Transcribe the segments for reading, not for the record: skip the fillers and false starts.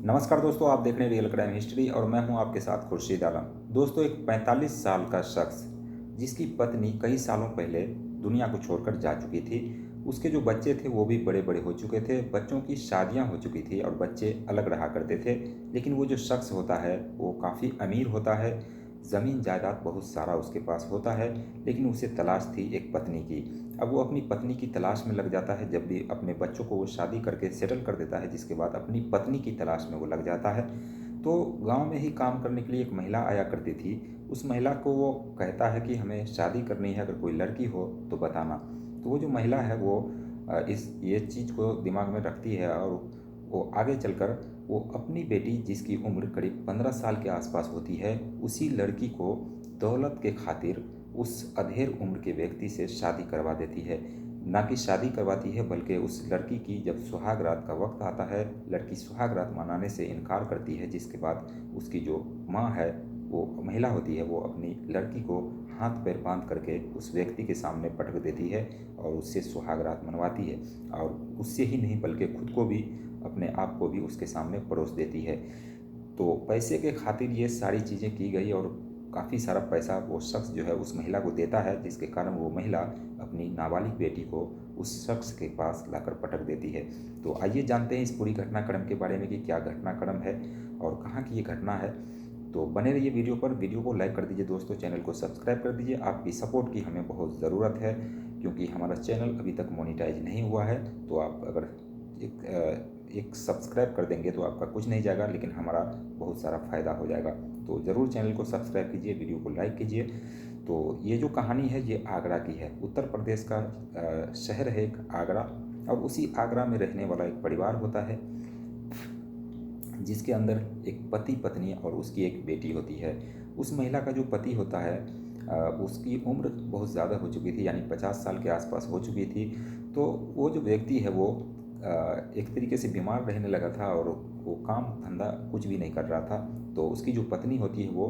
नमस्कार दोस्तों, आप देख रहे हैं रियल क्राइम हिस्ट्री और मैं हूं आपके साथ खुर्शीद आलम। दोस्तों, एक 45 साल का शख्स जिसकी पत्नी कई सालों पहले दुनिया को छोड़कर जा चुकी थी, उसके जो बच्चे थे वो भी बड़े बड़े हो चुके थे, बच्चों की शादियां हो चुकी थी और बच्चे अलग रहा करते थे। लेकिन वो जो शख्स होता है वो काफ़ी अमीर होता है, ज़मीन जायदाद बहुत सारा उसके पास होता है, लेकिन उसे तलाश थी एक पत्नी की। अब वो अपनी पत्नी की तलाश में लग जाता है। जब भी अपने बच्चों को वो शादी करके सेटल कर देता है, जिसके बाद अपनी पत्नी की तलाश में वो लग जाता है। तो गांव में ही काम करने के लिए एक महिला आया करती थी। उस महिला को वो कहता है कि हमें शादी करनी है, अगर कोई लड़की हो तो बताना। तो वो जो महिला है वो इस ये चीज़ को दिमाग में रखती है और वो आगे चलकर वो अपनी बेटी, जिसकी उम्र करीब 15 साल के आसपास होती है, उसी लड़की को दौलत के खातिर उस अधेड़ उम्र के व्यक्ति से शादी करवा देती है। ना कि शादी करवाती है, बल्कि उस लड़की की जब सुहाग रात का वक्त आता है, लड़की सुहाग रात मनाने से इनकार करती है, जिसके बाद उसकी जो माँ है, वो महिला होती है, वो अपनी लड़की को हाथ पैर बांध करके उस व्यक्ति के सामने पटक देती है और उससे सुहाग रात मनवाती है। और उससे ही नहीं बल्कि खुद को भी, अपने आप को भी उसके सामने परोस देती है। तो पैसे के खातिर ये सारी चीज़ें की गई और काफ़ी सारा पैसा वो शख्स जो है उस महिला को देता है, जिसके कारण वो महिला अपनी नाबालिग बेटी को उस शख्स के पास लाकर पटक देती है। तो आइए जानते हैं इस पूरी घटनाक्रम के बारे में कि क्या घटनाक्रम है और कहाँ की ये घटना है। तो बने रहिए वीडियो पर। वीडियो को लाइक कर दीजिए दोस्तों, चैनल को सब्सक्राइब कर दीजिए। आपकी सपोर्ट की हमें बहुत ज़रूरत है, क्योंकि हमारा चैनल अभी तक मोनेटाइज नहीं हुआ है। तो आप अगर एक सब्सक्राइब कर देंगे तो आपका कुछ नहीं जाएगा, लेकिन हमारा बहुत सारा फ़ायदा हो जाएगा। तो ज़रूर चैनल को सब्सक्राइब कीजिए, वीडियो को लाइक कीजिए। तो ये जो कहानी है ये आगरा की है। उत्तर प्रदेश का शहर है एक आगरा, और उसी आगरा में रहने वाला एक परिवार होता है, जिसके अंदर एक पति पत्नी और उसकी एक बेटी होती है। उस महिला का जो पति होता है उसकी उम्र बहुत ज़्यादा हो चुकी थी, यानी 50 साल के आसपास हो चुकी थी। तो वो जो व्यक्ति है वो एक तरीके से बीमार रहने लगा था और वो काम धंधा कुछ भी नहीं कर रहा था। तो उसकी जो पत्नी होती है वो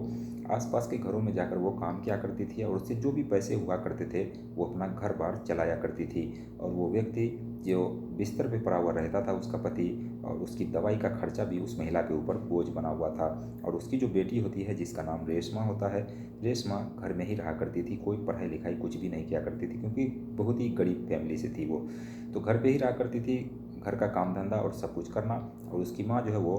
आसपास के घरों में जाकर वो काम किया करती थी और उससे जो भी पैसे हुआ करते थे वो अपना घर बार चलाया करती थी। और वो व्यक्ति जो बिस्तर पे पड़ा हुआ रहता था, उसका पति, और उसकी दवाई का खर्चा भी उस महिला के ऊपर बोझ बना हुआ था। और उसकी जो बेटी होती है, जिसका नाम रेशमा होता है, रेशमा घर में ही रहा करती थी, कोई पढ़ाई लिखाई कुछ भी नहीं किया करती थी, क्योंकि बहुत ही गरीब फैमिली से थी वो। तो घर पे ही रहा करती थी, घर का काम धंधा और सब कुछ करना। और उसकी माँ जो है वो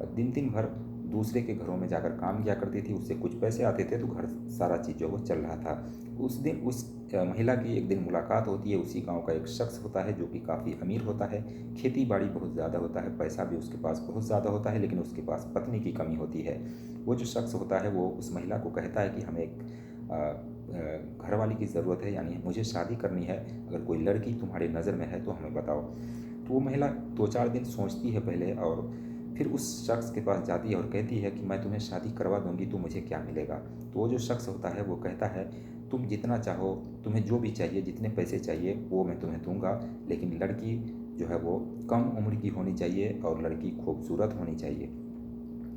दिन दिन भर दूसरे के घरों में जाकर काम किया करती थी, उससे कुछ पैसे आते थे तो घर सारा चीज़ जो वो चल रहा था। उस दिन उस महिला की एक दिन मुलाकात होती है। उसी गांव का एक शख्स होता है जो कि काफ़ी अमीर होता है, खेती बाड़ी बहुत ज़्यादा होता है, पैसा भी उसके पास बहुत ज़्यादा होता है, लेकिन उसके पास पत्नी की कमी होती है। वो जो शख्स होता है वो उस महिला को कहता है कि हमें एक घर वाली की ज़रूरत है, यानी मुझे शादी करनी है, अगर कोई लड़की तुम्हारी नज़र में है तो हमें बताओ। तो वो महिला 2-4 दिन सोचती है पहले, और फिर उस शख्स के पास जाती है और कहती है कि मैं तुम्हें शादी करवा दूंगी तो मुझे क्या मिलेगा। तो वो जो शख्स होता है वो कहता है, तुम जितना चाहो, तुम्हें जो भी चाहिए, जितने पैसे चाहिए वो मैं तुम्हें दूंगा, लेकिन लड़की जो है वो कम उम्र की होनी चाहिए और लड़की खूबसूरत होनी चाहिए।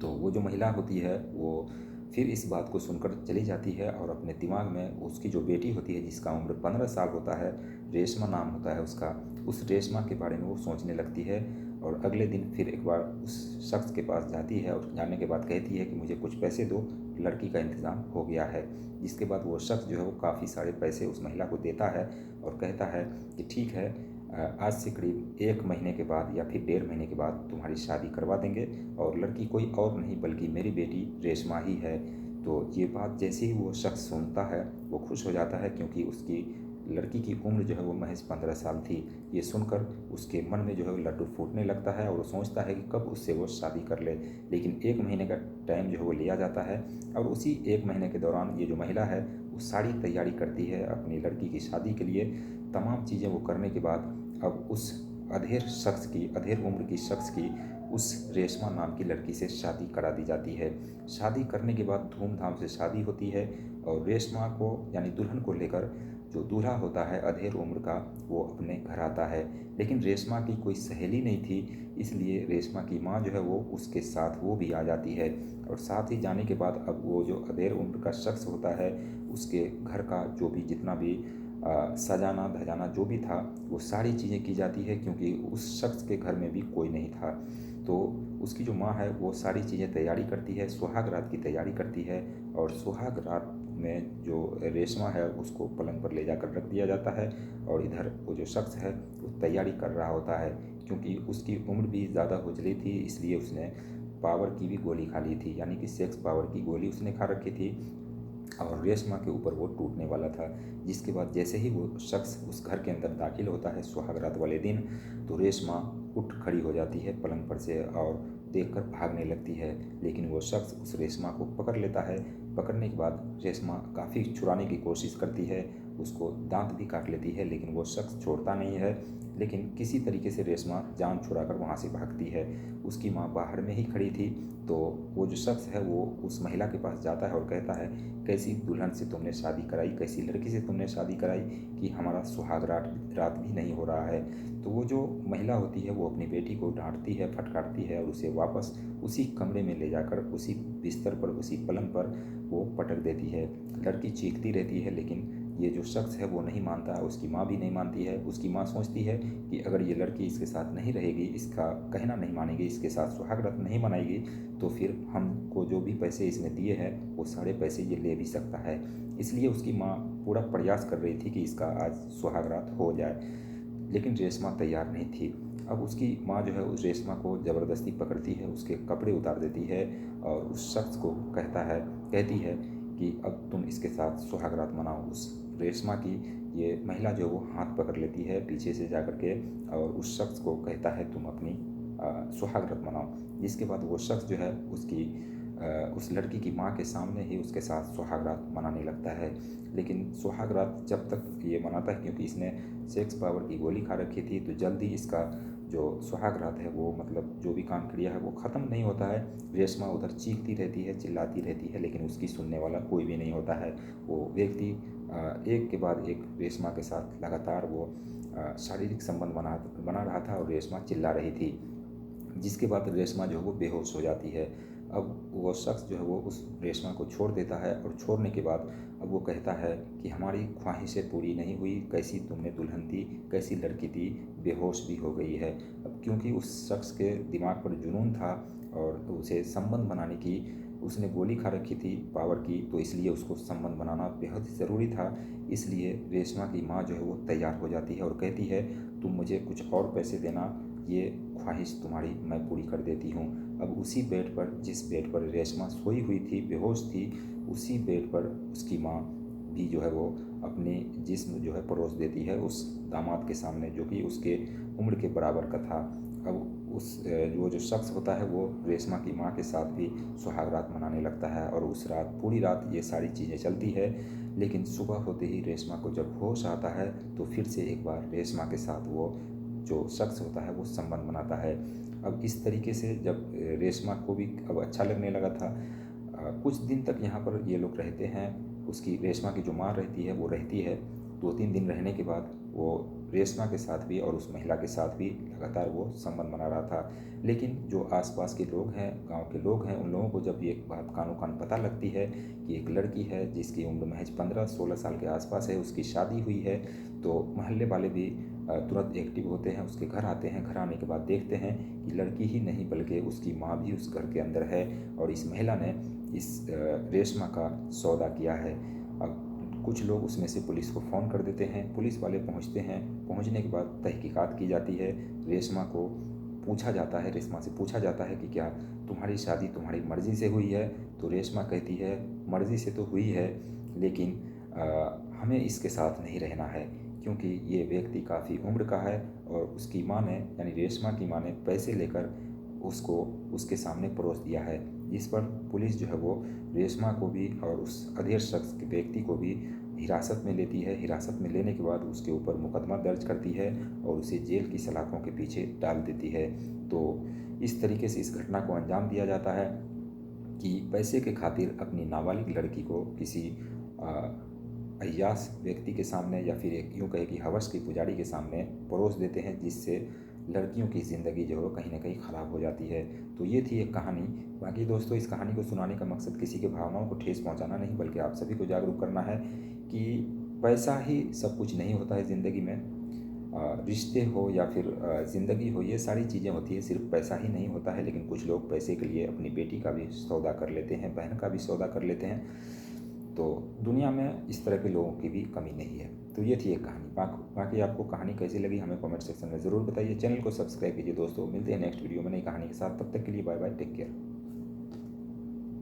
तो वो जो महिला होती है वो फिर इस बात को सुनकर चली जाती है और अपने दिमाग में उसकी जो बेटी होती है, जिसका उम्र 15 साल होता है, रेशमा नाम होता है उसका, उस रेशमा के बारे में वो सोचने लगती है। और अगले दिन फिर एक बार उस शख्स के पास जाती है और जाने के बाद कहती है कि मुझे कुछ पैसे दो, लड़की का इंतज़ाम हो गया है। जिसके बाद वो शख्स जो है वो काफ़ी सारे पैसे उस महिला को देता है और कहता है कि ठीक है, आज से करीब 1 महीने के बाद या फिर 1.5 महीने के बाद तुम्हारी शादी करवा देंगे, और लड़की कोई और नहीं बल्कि मेरी बेटी रेशमा ही है। तो ये बात जैसे ही वो शख्स सुनता है वो खुश हो जाता है, क्योंकि उसकी लड़की की उम्र जो है वो महज 15 साल थी। ये सुनकर उसके मन में जो है वो लड्डू फूटने लगता है और वो सोचता है कि कब उससे वो शादी कर ले। लेकिन 1 महीने का टाइम जो है वो लिया जाता है, और उसी 1 महीने के दौरान ये जो महिला है वो सारी तैयारी करती है अपनी लड़की की शादी के लिए। तमाम चीज़ें वो करने के बाद अब उस अधेड़ उम्र की शख्स की उस रेशमा नाम की लड़की से शादी करा दी जाती है। शादी करने के बाद धूमधाम से शादी होती है, और रेशमा को यानी दुल्हन को लेकर जो दूल्हा होता है अधेड़ उम्र का, वो अपने घर आता है। लेकिन रेशमा की कोई सहेली नहीं थी, इसलिए रेशमा की माँ जो है वो उसके साथ वो भी आ जाती है। और साथ ही जाने के बाद अब वो जो अधेड़ उम्र का शख्स होता है, उसके घर का जो भी जितना भी सजाना धजाना जो भी था वो सारी चीज़ें की जाती है, क्योंकि उस शख्स के घर में भी कोई नहीं था। तो उसकी जो माँ है वो सारी चीज़ें तैयारी करती है, सुहाग रात की तैयारी करती है। और सुहाग रात में जो रेशमा है उसको पलंग पर ले जाकर रख दिया जाता है। और इधर वो जो शख्स है वो तैयारी कर रहा होता है, क्योंकि उसकी उम्र भी ज़्यादा हो चली थी, इसलिए उसने पावर की भी गोली खा ली थी, यानी कि सेक्स पावर की गोली उसने खा रखी थी। और रेशमा के ऊपर वो टूटने वाला था। जिसके बाद जैसे ही वो शख्स उस घर के अंदर दाखिल होता है सुहाग रात वाले दिन, तो रेशमा उठ खड़ी हो जाती है पलंग पर से और देखकर भागने लगती है। लेकिन वो शख्स उस रेशमा को पकड़ लेता है। पकड़ने के बाद रेशमा काफ़ी छुड़ाने की कोशिश करती है, उसको दांत भी काट लेती है, लेकिन वो शख्स छोड़ता नहीं है। लेकिन किसी तरीके से रेशमा जान छुड़ाकर वहाँ से भागती है। उसकी माँ बाहर में ही खड़ी थी। तो वो जो शख्स है वो उस महिला के पास जाता है और कहता है, कैसी दुल्हन से तुमने शादी कराई, कैसी लड़की से तुमने शादी कराई कि हमारा सुहाग रात रात भी नहीं हो रहा है। तो वो जो महिला होती है वो अपनी बेटी को डांटती है, फटकारती है और उसे वापस उसी कमरे में ले जाकर उसी बिस्तर पर, उसी पलंग पर वो पटक देती है। लड़की चीखती रहती है, लेकिन ये जो शख्स है वो नहीं मानता, उसकी माँ भी नहीं मानती है। उसकी माँ सोचती है कि अगर ये लड़की इसके साथ नहीं रहेगी, इसका कहना नहीं मानेगी, इसके साथ सुहाग रात नहीं मनाएगी, तो फिर हमको जो भी पैसे इसने दिए हैं वो सारे पैसे ये ले भी सकता है। इसलिए उसकी माँ पूरा प्रयास कर रही थी कि इसका आज सुहाग रात हो जाए, लेकिन रेशमा तैयार नहीं थी। अब उसकी माँ जो है उस रेशमा को ज़बरदस्ती पकड़ती है, उसके कपड़े उतार देती है और उस शख्स को कहती है कि अब तुम इसके साथ सुहाग रात मनाओ। उस रेशमा की ये महिला जो है वो हाथ पकड़ लेती है पीछे से जा कर के और उस शख्स को कहता है तुम अपनी सुहाग रात मनाओ। जिसके बाद वो शख्स जो है उस लड़की की माँ के सामने ही उसके साथ सुहाग रात मनाने लगता है। लेकिन सुहाग रात जब तक ये मनाता है, क्योंकि इसने सेक्स पावर की गोली खा रखी थी, तो जल्दी इसका जो सुहाग रात है वो मतलब जो भी काम क्रिया है वो ख़त्म नहीं होता है। रेशमा उधर चीखती रहती है, चिल्लाती रहती है, लेकिन उसकी सुनने वाला कोई भी नहीं होता है। वो व्यक्ति एक के बाद एक रेशमा के साथ लगातार वो शारीरिक संबंध बना रहा था और रेशमा चिल्ला रही थी। जिसके बाद रेशमा जो है वो बेहोश हो जाती है। अब वो शख्स जो है वो उस रेशमा को छोड़ देता है और छोड़ने के बाद अब वो कहता है कि हमारी ख्वाहिशें पूरी नहीं हुई, कैसी तुमने दुल्हन थी, कैसी लड़की थी, बेहोश भी हो गई है। अब क्योंकि उस शख्स के दिमाग पर जुनून था और उसे संबंध बनाने की, उसने गोली खा रखी थी पावर की, तो इसलिए उसको संबंध बनाना बेहद ज़रूरी था। इसलिए रेशमा की माँ जो है वो तैयार हो जाती है और कहती है तुम मुझे कुछ और पैसे देना, ये ख्वाहिश तुम्हारी मैं पूरी कर देती हूँ। अब उसी बेड पर, जिस बेड पर रेशमा सोई हुई थी, बेहोश थी, उसी बेड पर उसकी माँ भी जो है वो अपने जिस्म जो है परोस देती है उस दामाद के सामने, जो कि उसके उम्र के बराबर का था। अब वो जो शख्स होता है वो रेशमा की माँ के साथ भी सुहाग रात मनाने लगता है और उस रात पूरी रात ये सारी चीज़ें चलती है। लेकिन सुबह होते ही रेशमा को जब होश आता है तो फिर से एक बार रेशमा के साथ वो जो शख्स होता है वो संबंध बनाता है। अब इस तरीके से जब रेशमा को भी अब अच्छा लगने लगा था, कुछ दिन तक यहाँ पर ये लोग रहते हैं। उसकी रेशमा की जो माँ रहती है वो रहती है। 2-3 दिन रहने के बाद वो रेशमा के साथ भी और उस महिला के साथ भी लगातार वो संबंध बना रहा था। लेकिन जो आसपास के लोग हैं, गांव के लोग हैं, उन लोगों को जब ये बात कानो कान पता लगती है कि एक लड़की है जिसकी उम्र महज 15-16 साल के आसपास है, उसकी शादी हुई है, तो मोहल्ले वाले भी तुरंत एक्टिव होते हैं, उसके घर आते हैं। घर आने के बाद देखते हैं कि लड़की ही नहीं बल्कि उसकी माँ भी उस घर के अंदर है और इस महिला ने इस रेशमा का सौदा किया है। अब कुछ लोग उसमें से पुलिस को फ़ोन कर देते हैं, पुलिस वाले पहुंचते हैं। पहुंचने के बाद तहकीकात की जाती है। रेशमा को पूछा जाता है, रेशमा से पूछा जाता है कि क्या तुम्हारी शादी तुम्हारी मर्ज़ी से हुई है? तो रेशमा कहती है मर्ज़ी से तो हुई है, लेकिन हमें इसके साथ नहीं रहना है, क्योंकि ये व्यक्ति काफ़ी उम्र का है और उसकी माँ ने, यानी रेशमा की माँ ने पैसे लेकर उसको उसके सामने परोस दिया है। इस पर पुलिस जो है वो रेशमा को भी और उस अधेड़ शख्स के व्यक्ति को भी हिरासत में लेती है। हिरासत में लेने के बाद उसके ऊपर मुकदमा दर्ज करती है और उसे जेल की सलाखों के पीछे डाल देती है। तो इस तरीके से इस घटना को अंजाम दिया जाता है कि पैसे के खातिर अपनी नाबालिग लड़की को किसी अय्याश व्यक्ति के सामने या फिर एक यूँ कहे कि हवस के पुजारी के सामने परोस देते हैं, जिससे लड़कियों की ज़िंदगी जो है कहीं ना कहीं ख़राब हो जाती है। तो ये थी एक कहानी। बाकी दोस्तों, इस कहानी को सुनाने का मकसद किसी के भावनाओं को ठेस पहुंचाना नहीं, बल्कि आप सभी को जागरूक करना है कि पैसा ही सब कुछ नहीं होता है ज़िंदगी में। रिश्ते हो या फिर ज़िंदगी हो, ये सारी चीज़ें होती है। सिर्फ पैसा ही नहीं होता है, लेकिन कुछ लोग पैसे के लिए अपनी बेटी का भी सौदा कर लेते हैं, बहन का भी सौदा कर लेते हैं। तो दुनिया में इस तरह के लोगों की भी कमी नहीं है। तो ये थी एक कहानी। बाकी आपको कहानी कैसी लगी हमें कमेंट सेक्शन में ज़रूर बताइए। चैनल को सब्सक्राइब कीजिए दोस्तों। मिलते हैं नेक्स्ट वीडियो में नई कहानी के साथ। तब तक के लिए बाय बाय, टेक केयर।